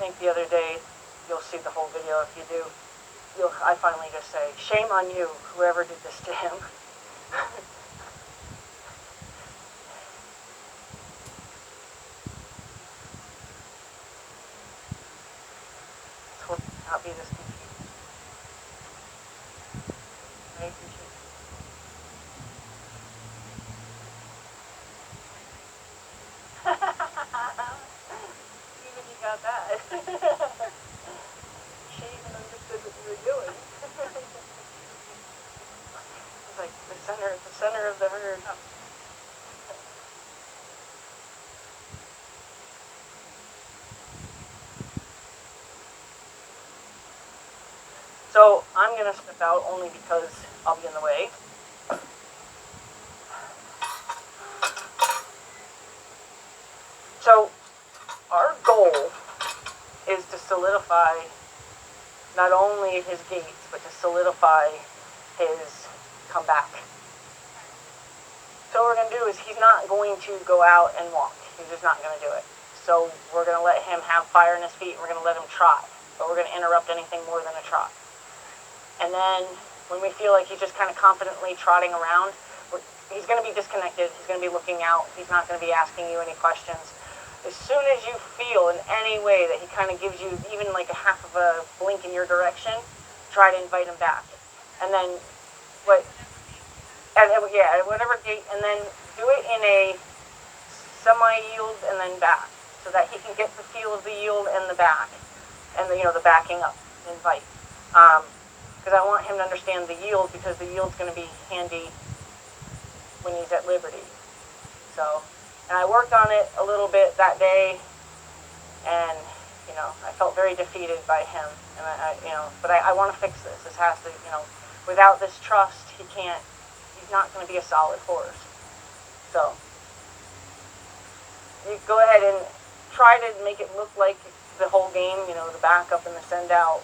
think the other day, you'll see the whole video if you do, I finally just say, shame on you, whoever did this to him. This will not be this confused. Right? Even you got that. She even understood what you were doing. It's like the center of the herd. So I'm going to step out only because I'll be in the way. So our goal is to solidify not only his gaits, but to solidify his comeback. So what we're going to do is he's not going to go out and walk. He's just not going to do it. So we're going to let him have fire in his feet, and we're going to let him trot. But we're going to interrupt anything more than a trot. And then when we feel like he's just kind of confidently trotting around, he's going to be disconnected. He's going to be looking out. He's not going to be asking you any questions. As soon as you feel in any way that he kind of gives you even like a half of a blink in your direction, try to invite him back. And then whatever gait, and then do it in a semi-yield and then back, so that he can get the feel of the yield and the back, and the backing up, invite. Because I want him to understand the yield, because the yield's going to be handy when he's at liberty. So, and I worked on it a little bit that day, and I felt very defeated by him, and but I want to fix this. This has to, without this trust, he's not going to be a solid horse. So, you go ahead and try to make it look like the whole game, the backup and the send out.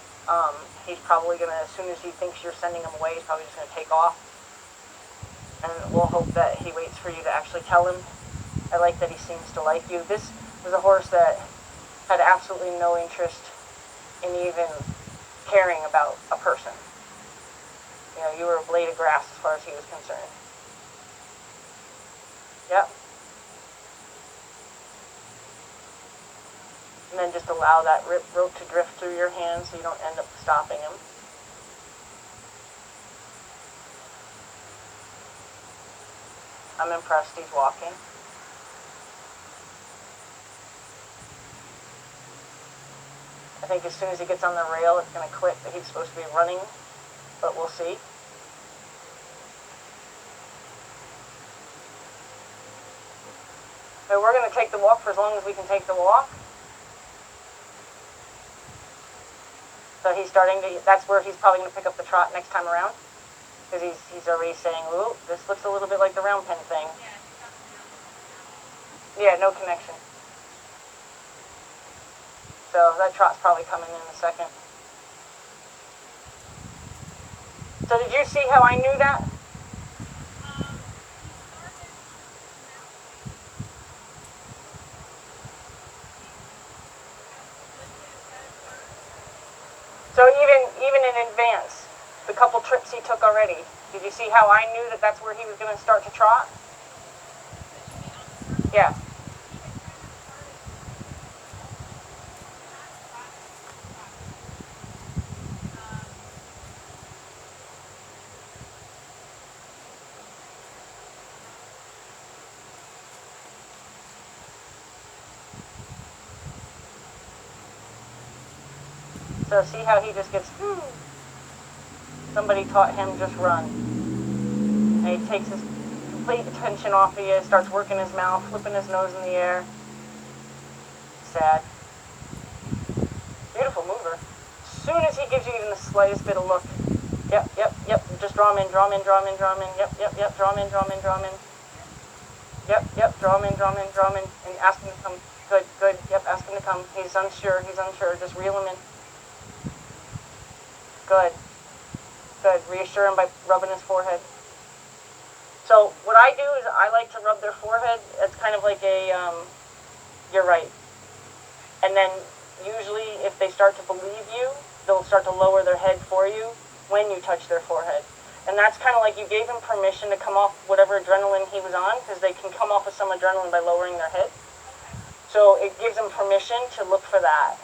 He's probably going to, as soon as he thinks you're sending him away, he's probably just going to take off. And we'll hope that he waits for you to actually tell him. I like that he seems to like you. This was a horse that had absolutely no interest in even caring about a person. You were a blade of grass as far as he was concerned. Yep. And then just allow that rope to drift through your hands so you don't end up stopping him. I'm impressed he's walking. I think as soon as he gets on the rail, it's going to click that he's supposed to be running, but we'll see. So we're going to take the walk for as long as we can take the walk. So he's that's where he's probably going to pick up the trot next time around. Because he's already saying, ooh, this looks a little bit like the round pen thing. Yeah, no connection. So that trot's probably coming in a second. So did you see how I knew that? So even in advance, the couple trips he took already, did you see how I knew that that's where he was going to start to trot? Yeah. So see how he just gets, somebody taught him just run. And he takes his complete attention off of you, starts working his mouth, flipping his nose in the air. Sad. Beautiful mover. As soon as he gives you even the slightest bit of look, yep, just draw him in, draw him in, draw him in, draw him in, yep, draw him in, draw him in, draw him in. Yep, draw him in, draw him in, draw him in, and ask him to come. Good, yep, ask him to come. He's unsure, just reel him in. Good. Reassure him by rubbing his forehead. So what I do is I like to rub their forehead. It's kind of like a, you're right. And then usually if they start to believe you, they'll start to lower their head for you when you touch their forehead. And that's kind of like you gave him permission to come off whatever adrenaline he was on, because they can come off with some adrenaline by lowering their head. So it gives them permission to look for that.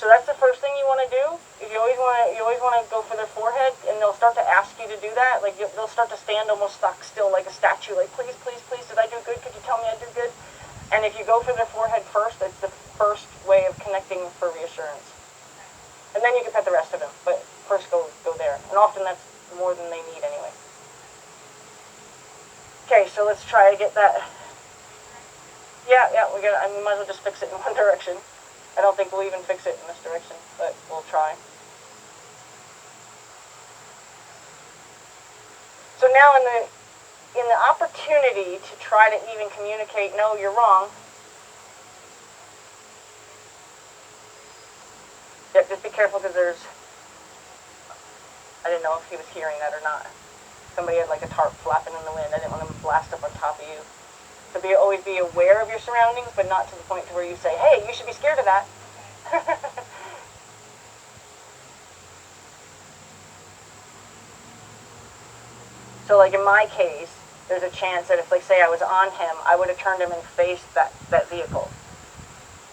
So that's the first thing you want to do. Is you always want to go for their forehead, and they'll start to ask you to do that. Like they'll start to stand almost stock still, like a statue. Like please, please, please, did I do good? Could you tell me I did good? And if you go for their forehead first, that's the first way of connecting for reassurance. And then you can pet the rest of them, but first go there. And often that's more than they need anyway. Okay, so let's try to get that. Yeah, we might as well just fix it in one direction. I don't think we'll even fix it in this direction, but we'll try. So now in the opportunity to try to even communicate, no, you're wrong. Yeah, just be careful because I didn't know if he was hearing that or not. Somebody had like a tarp flapping in the wind. I didn't want them to blast up on top of you. So always be aware of your surroundings, but not to the point to where you say, hey, you should be scared of that. So like in my case, there's a chance that if, like, say I was on him, I would have turned him and faced that vehicle.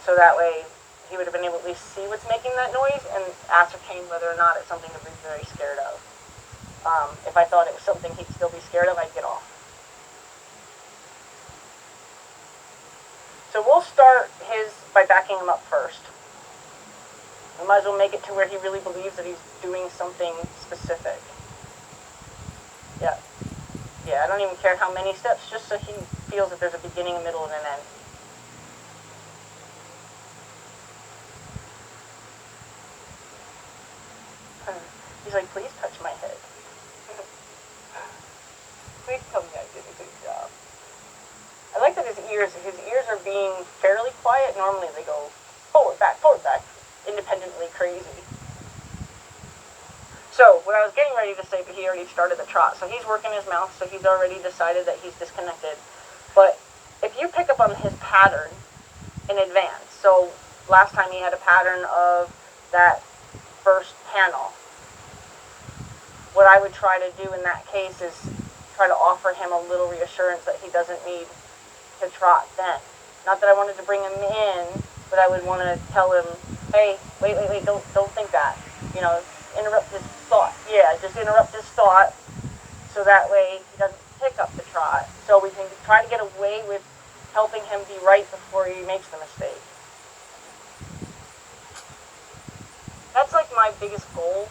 So that way he would have been able to at least see what's making that noise and ascertain whether or not it's something to be very scared of. If I thought it was something he'd still be scared of, I'd get off. So we'll start by backing him up first. We might as well make it to where he really believes that he's doing something specific. Yeah. Yeah, I don't even care how many steps, just so he feels that there's a beginning, a middle, and an end. He's like, please touch my head. Please tell me I did a good job. I like that his ears are being fairly quiet. Normally they go forward, back, independently crazy. So, what I was getting ready to say, but he already started the trot. So he's working his mouth, so he's already decided that he's disconnected. But if you pick up on his pattern in advance, so last time he had a pattern of that first panel, what I would try to do in that case is try to offer him a little reassurance that he doesn't need to trot then. Not that I wanted to bring him in, but I would want to tell him, hey, wait, don't think that. You know, interrupt his thought. Yeah, just interrupt his thought so that way he doesn't pick up the trot. So we can try to get away with helping him be right before he makes the mistake. That's like my biggest goal,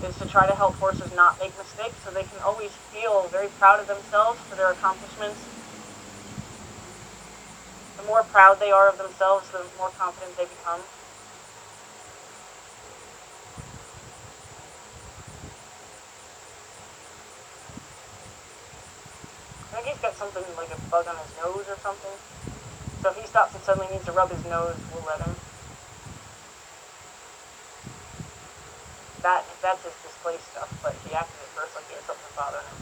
is to try to help horses not make mistakes so they can always feel very proud of themselves for their accomplishments. The more proud they are of themselves, the more confident they become. I think he's got something like a bug on his nose or something. So if he stops and suddenly needs to rub his nose, we'll let him. That's his display stuff, but he acted at first like he had something bothering him.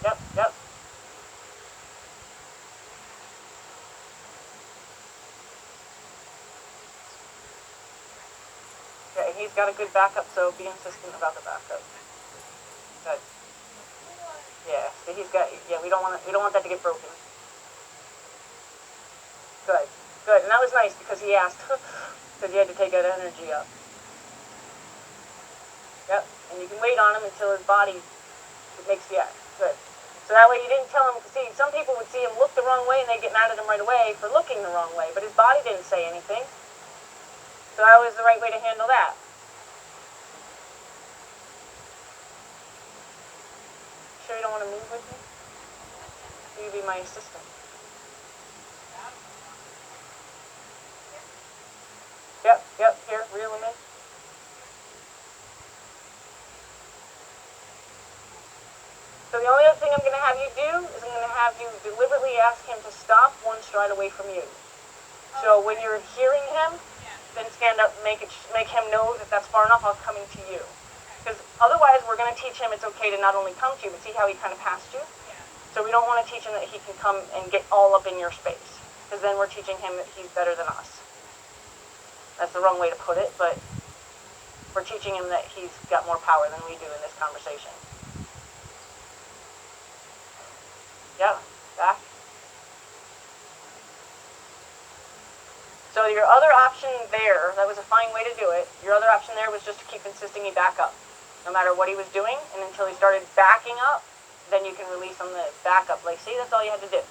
Yep. Yeah, he's got a good backup, so be insistent about the backup. Good. Yeah, so we don't want that to get broken. Good. And that was nice because he asked, because he had to take that energy up. Yep, and you can wait on him until his body makes the act. Good. So that way you didn't tell him, see, some people would see him look the wrong way and they'd get mad at him right away for looking the wrong way, but his body didn't say anything. So that was the right way to handle that. Sure you don't want to move with me? You be my assistant. Yep, here, reel him in. So the only other thing I'm going to have you do is I'm going to have you deliberately ask him to stop one stride away from you. So when you're hearing him, then stand up and make him know that that's far enough, I'm coming to you. Because otherwise we're going to teach him it's okay to not only come to you, but see how he kind of passed you? So we don't want to teach him that he can come and get all up in your space. because then we're teaching him that he's better than us. That's the wrong way to put it, but we're teaching him that he's got more power than we do in this conversation. Yeah, back. So your other option there, that was a fine way to do it. Your other option there was just to keep insisting he back up, no matter what he was doing, and until he started backing up, then you can release on the back up. Like, see, that's all you had to do.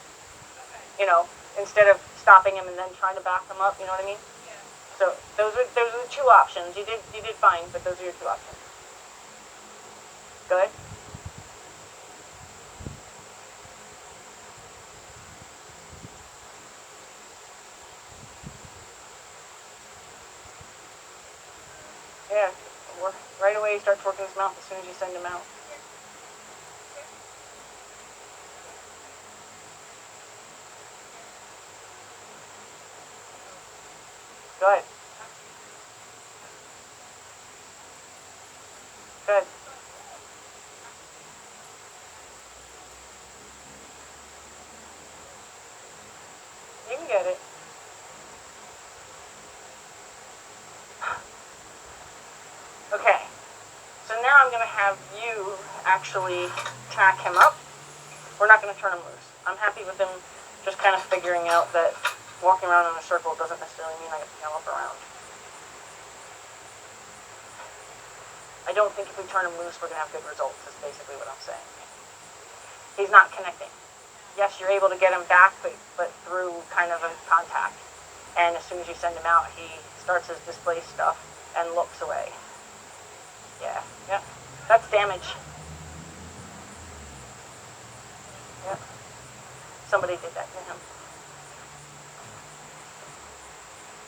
You know, instead of stopping him and then trying to back him up. You know what I mean? Yeah. So those are the two options. You did fine, but those are your two options. Good. Yeah, right away he starts working his mouth as soon as you send him out. Good. Good. You can get it. Okay. So now I'm going to have you actually tack him up. We're not going to turn him loose. I'm happy with him just kind of figuring out that walking around in a circle doesn't necessarily mean I get to gallop around. I don't think if we turn him loose, we're going to have good results, is basically what I'm saying. He's not connecting. Yes, you're able to get him back, but through kind of a contact. And as soon as you send him out, he starts his display stuff and looks away. Yeah, yeah. That's damage. Yeah. Somebody did that to him.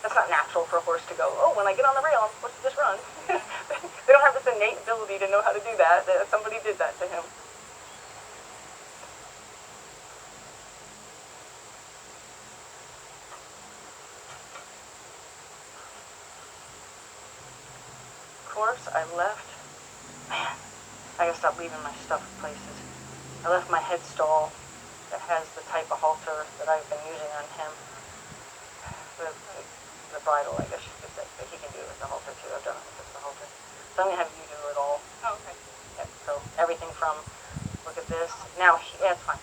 That's not natural for a horse to go, oh, when I get on the rail, I'm supposed to just run. They don't have this innate ability to know how to do that. Somebody did that to him. Of course, I left. Man, I gotta stop leaving my stuff places. I left my head stall that has the type of halter that I've been using on him. The bridle, I guess you could say, but he can do it with the halter too. I've done it with just the halter. So I'm gonna have you do it all. Oh, okay. Yeah, so everything from, look at this. Now, yeah, it's fine.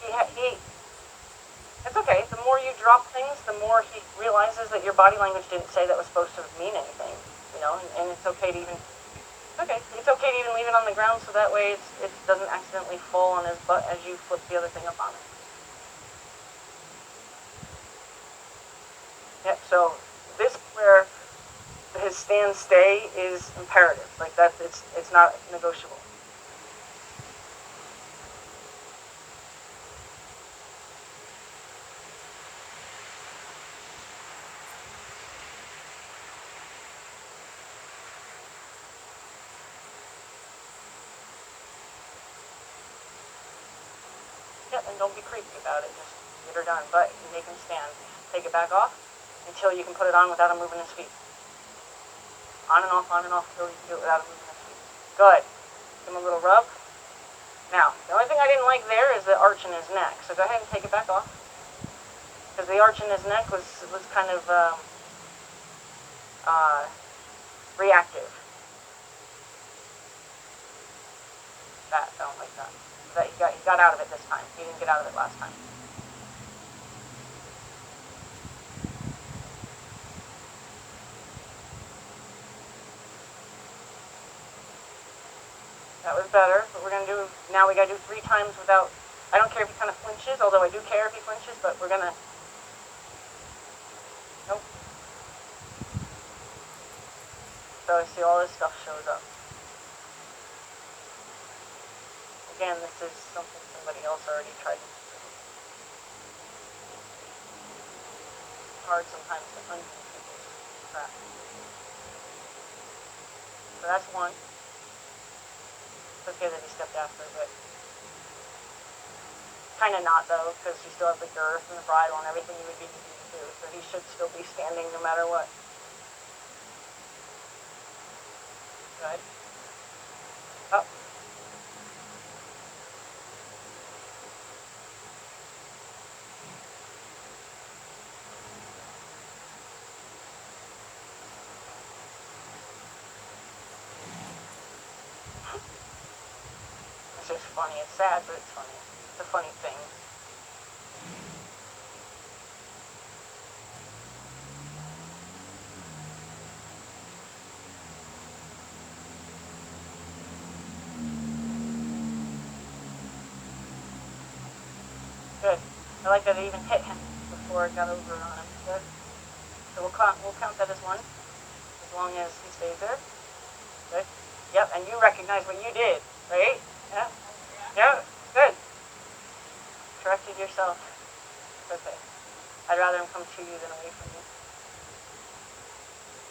It's okay. The more you drop things, the more he realizes that your body language didn't say that was supposed to mean anything. You know, and it's okay to even. Okay, it's okay to even leave it on the ground so that way it doesn't accidentally fall on his butt as you flip the other thing up on it. Yep, so this where his stand stay is imperative. Like that, it's not negotiable. Yep, and don't be creepy about it. Just get her done. But you make him stand. Take it back off until you can put it on without him moving his feet. On and off until you can do it without him moving his feet. Good. Give him a little rub. Now, the only thing I didn't like there is the arch in his neck. So go ahead and take it back off. Because the arch in his neck was kind of reactive. That, I don't like that. That he got out of it this time. He didn't get out of it last time. That was better. What we're going to do, now we got to do 3 times without, I don't care if he kind of flinches, although I do care if he flinches, but we're going to, nope. So I see all this stuff shows up. Again, this is something somebody else already tried to do. It's hard sometimes to undo people's crap. So that's one. It's okay that he stepped after, but kind of not though, because you still have the girth and the bridle and everything you would need to do, so he should still be standing no matter what. Good. Up. funny. It's sad, but it's funny. It's a funny thing. Good. I like that it even hit him before it got over on him. Good. So we'll count that as one, as long as he stays there. Good. Yep, and you recognize what you did, right? Yeah. Yeah. Good. Corrected yourself. Okay. I'd rather him come to you than away from you.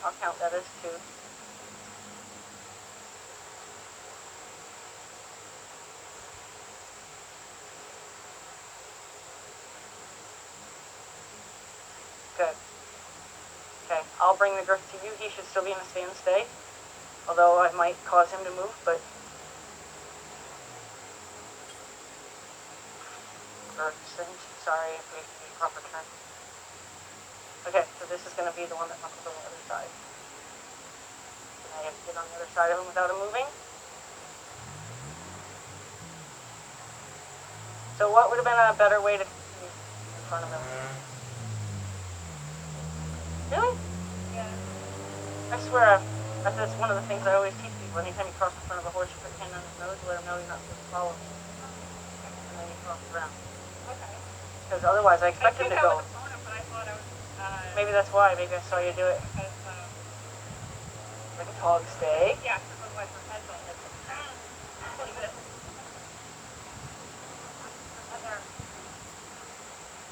I'll count that as two. Good. Okay, I'll bring the girth to you. He should still be in a stand stay, although I might cause him to move, but... Girth cinch. Sorry if we need a proper term. Okay, so this is going to be the one that knuckles on the other side. Can I get on the other side of him without him moving? So what would have been a better way to be in front of him? Really? Yeah. I swear, that's one of the things I always teach people. Anytime you cross in front of a horse, you put your hand on his nose to let him know you're not supposed to follow him. And then you cross around. Okay. Because otherwise, I expect him to go. But I thought I was, maybe that's why. Maybe I saw you do it. Because, like a dog stay? Yeah, because otherwise her head's on it. Like this.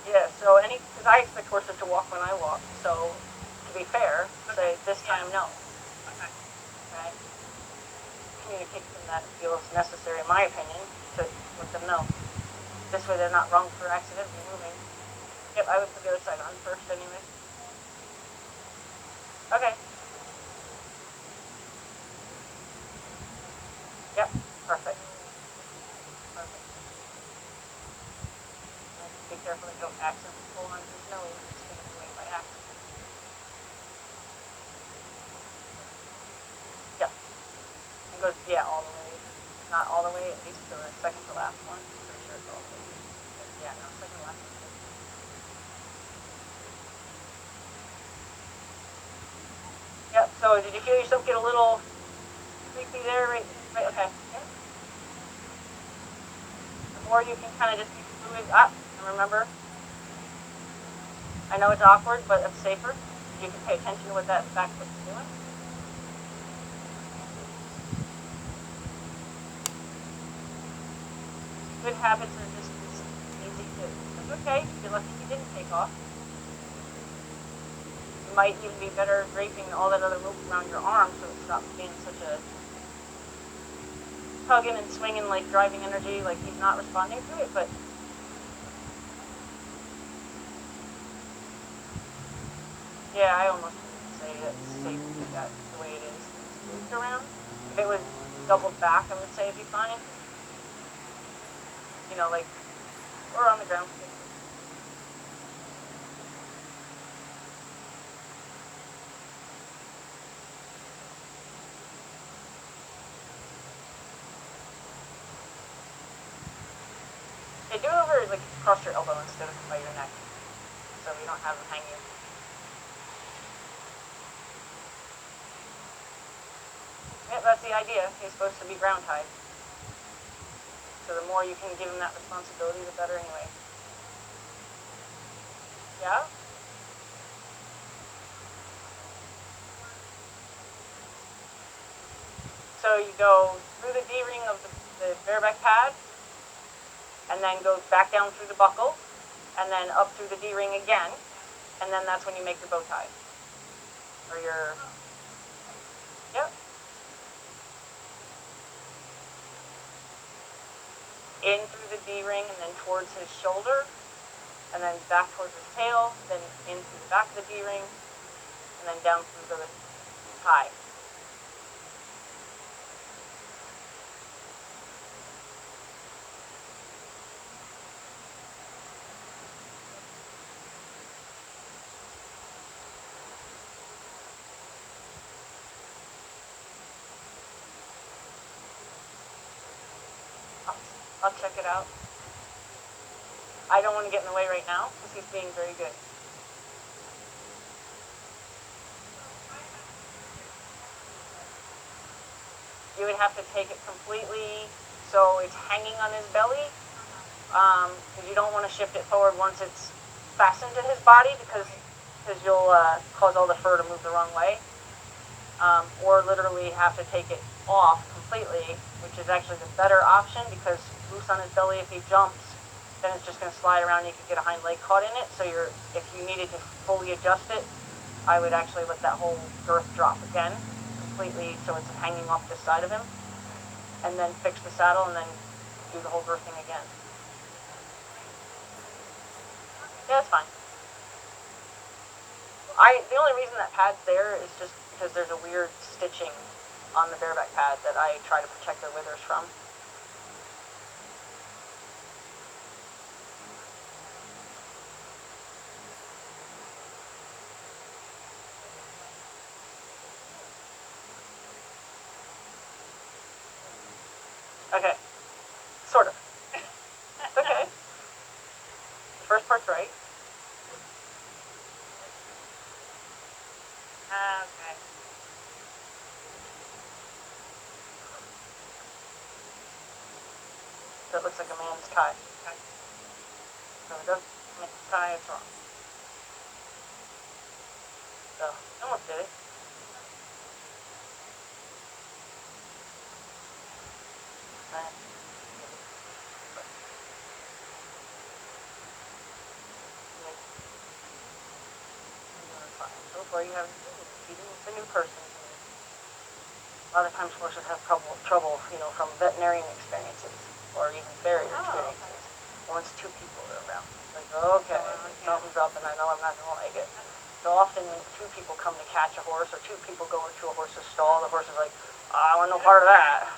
Yeah, so because I expect horses to walk when I walk, so to be fair, say this time no. Okay. Right? Communicate to them that feels necessary, in my opinion, to let them know. This way they're not wrong for accidentally moving. Yep, I would put the other side on first anyway. Okay. Yep, perfect. Perfect. Be careful that you don't accidentally pull on his nose and spin him away by accident. Yep. It goes, yeah, all the way. Not all the way, at least to the second to last one. I'm pretty sure it's all the way. Yeah, no, second to last one. Yep, so did you feel yourself get a little creepy there? Right, okay. Yeah. The more you can kind of just keep moving up, and remember, I know it's awkward, but it's safer. You can pay attention to what that back foot's doing. Good habits are just easy to. It's okay. You're lucky you didn't take off. You might even be better draping all that other rope around your arm so it stops being such a tugging and swinging, like driving energy, like he's not responding to it, but yeah, I almost would say it's safe to do that the way it is. It's moved around. If it was doubled back, I would say it'd be fine. You know, like, or on the ground. Yeah, do it over, like, across your elbow instead of by your neck, so we don't have them hang you. Yeah, that's the idea. He's supposed to be ground tied. So the more you can give him that responsibility, the better anyway. Yeah? So you go through the D-ring of the bareback pad, and then go back down through the buckle, and then up through the D-ring again, and then that's when you make your bow tie. Or your... Yep. In through the D-ring and then towards his shoulder, and then back towards his tail, then in through the back of the D-ring, and then down through the tie. I'll check it out. I don't want to get in the way right now because he's being very good. You would have to take it completely so it's hanging on his belly. Because you don't want to shift it forward once it's fastened to his body because you'll cause all the fur to move the wrong way. Or literally have to take it off completely, which is actually the better option because loose on his belly, if he jumps, then it's just going to slide around and you could get a hind leg caught in it. So if you needed to fully adjust it, I would actually let that whole girth drop again completely so it's hanging off this side of him, and then fix the saddle and then do the whole girthing again. Yeah, that's fine. The only reason that pad's there is just because there's a weird stitching on the bareback pad that I try to protect their withers from. Okay. Sort of. It's okay. The first part's right. Okay. So it looks like a man's tie. Okay. So it doesn't make the tie, it's wrong. So, almost did it. So far you haven't cheating with a new person. A lot of times horses have trouble, from veterinarian experiences or even farrier experiences. Once two people are around. Like, okay, something's up and I know I'm not going to like it. So often when two people come to catch a horse or two people go into a horse's stall, the horse is like, I want no part of that.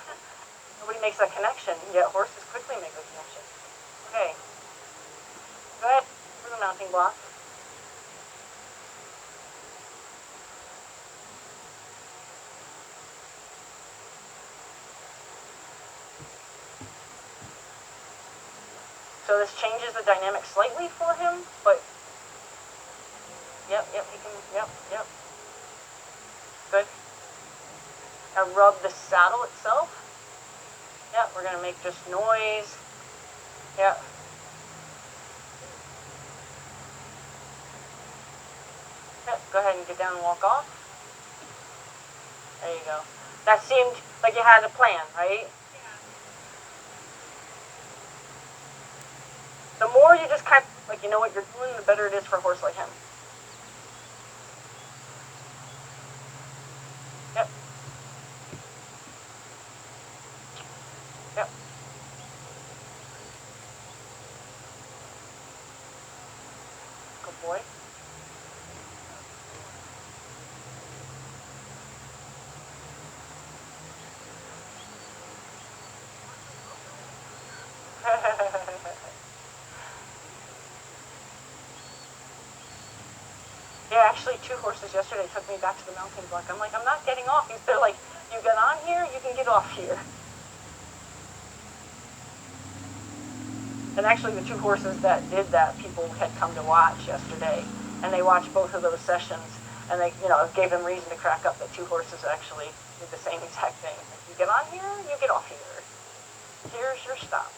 Nobody makes that connection, yet horses quickly make the connection. Okay. Go ahead for the mounting block. So this changes the dynamic slightly for him, but yep, he can, yep. Good. Now rub the saddle itself. Yep, we're going to make just noise. Yep. Yep, go ahead and get down and walk off. There you go. That seemed like you had a plan, right? The more you just kind of, you know what you're doing, the better it is for a horse like him. Yep. Yep. Good boy. Yeah, actually, two horses yesterday took me back to the mounting block. I'm like, I'm not getting off. They're like, you get on here, you can get off here. And actually, the two horses that did that, people had come to watch yesterday, and they watched both of those sessions, and they, gave them reason to crack up that two horses actually did the same exact thing. Like, you get on here, you get off here. Here's your stop.